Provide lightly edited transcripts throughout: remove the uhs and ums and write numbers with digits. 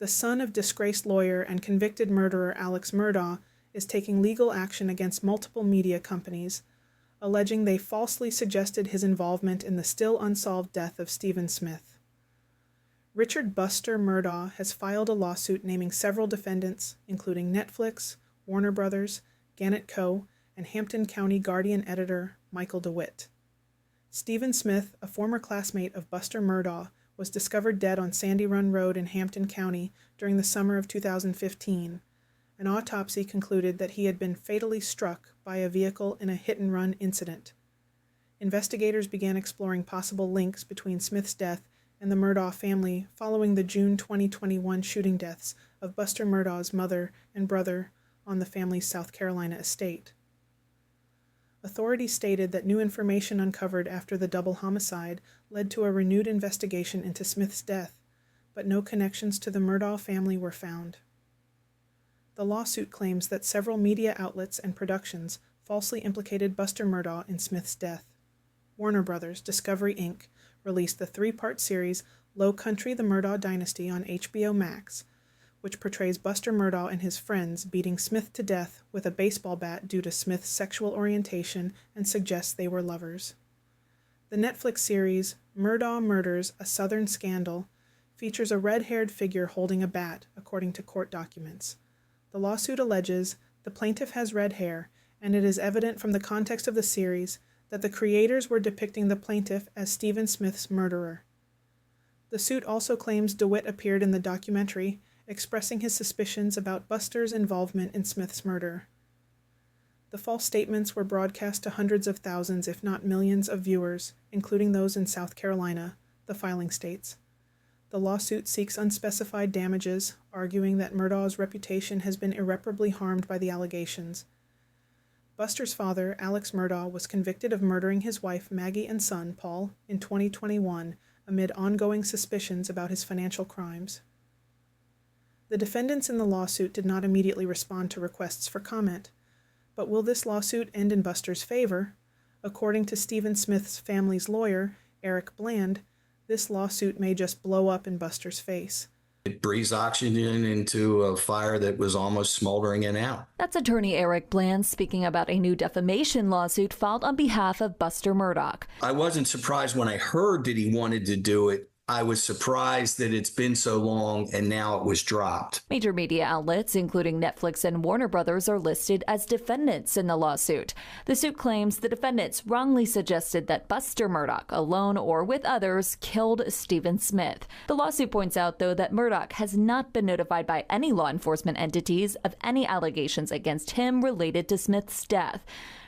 The son of disgraced lawyer and convicted murderer Alex Murdaugh is taking legal action against multiple media companies, alleging they falsely suggested his involvement in the still unsolved death of Stephen Smith. Richard Buster Murdaugh has filed a lawsuit naming several defendants, including Netflix, Warner Brothers, Gannett Co., and Hampton County Guardian editor Michael DeWitt. Stephen Smith, a former classmate of Buster Murdaugh, was discovered dead on Sandy Run Road in Hampton County during the summer of 2015. An autopsy concluded that he had been fatally struck by a vehicle in a hit-and-run incident. Investigators began exploring possible links between Smith's death and the Murdaugh family following the June 2021 shooting deaths of Buster Murdaugh's mother and brother on the family's South Carolina estate. Authorities stated that new information uncovered after the double homicide led to a renewed investigation into Smith's death, but no connections to the Murdaugh family were found. The lawsuit claims that several media outlets and productions falsely implicated Buster Murdaugh in Smith's death. Warner Brothers Discovery Inc. released the three-part series Low Country: The Murdaugh Dynasty on HBO Max, which portrays Buster Murdaugh and his friends beating Smith to death with a baseball bat due to Smith's sexual orientation and suggests they were lovers. The Netflix series Murdaugh Murders: A Southern Scandal features a red-haired figure holding a bat, according to court documents. The lawsuit alleges the plaintiff has red hair, and it is evident from the context of the series that the creators were depicting the plaintiff as Stephen Smith's murderer. The suit also claims DeWitt appeared in the documentary, expressing his suspicions about Buster's involvement in Smith's murder. The false statements were broadcast to hundreds of thousands, if not millions, of viewers, including those in South Carolina, the filing states. The lawsuit seeks unspecified damages, arguing that Murdaugh's reputation has been irreparably harmed by the allegations. Buster's father, Alex Murdaugh, was convicted of murdering his wife Maggie and son, Paul, in 2021 amid ongoing suspicions about his financial crimes. The defendants in the lawsuit did not immediately respond to requests for comment. But will this lawsuit end in Buster's favor? According to Stephen Smith's family's lawyer, Eric Bland, this lawsuit may just blow up in Buster's face. It breathes oxygen into a fire that was almost smoldering it out. That's attorney Eric Bland speaking about a new defamation lawsuit filed on behalf of Buster Murdaugh. I wasn't surprised when I heard that he wanted to do it. I was surprised that it's been so long and now it was dropped. Major media outlets, including Netflix and Warner Brothers, are listed as defendants in the lawsuit. The suit claims the defendants wrongly suggested that Buster Murdaugh, alone or with others, killed Stephen Smith. The lawsuit points out, though, that Murdaugh has not been notified by any law enforcement entities of any allegations against him related to Smith's death.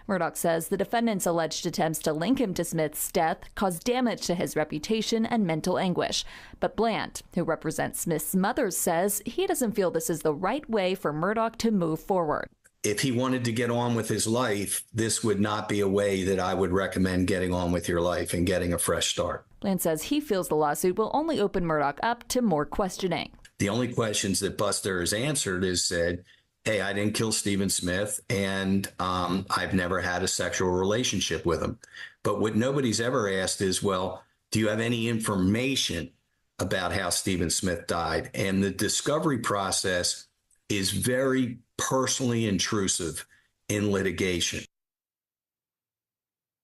Murdaugh says the defendants' alleged attempts to link him to Smith's death caused damage to his reputation and mental anguish. But Bland, who represents Smith's mother, says he doesn't feel this is the right way for Murdaugh to move forward. If he wanted to get on with his life, this would not be a way that I would recommend getting on with your life and getting a fresh start. Bland says he feels the lawsuit will only open Murdaugh up to more questioning. The only questions that Buster has answered is said, hey, I didn't kill Stephen Smith, and I've never had a sexual relationship with him. But what nobody's ever asked is, well, do you have any information about how Stephen Smith died? And the discovery process is very personally intrusive in litigation.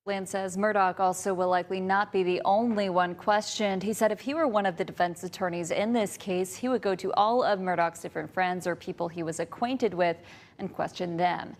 Bland says Murdaugh also will likely not be the only one questioned. He said if he were one of the defense attorneys in this case, he would go to all of Murdaugh's different friends or people he was acquainted with and question them.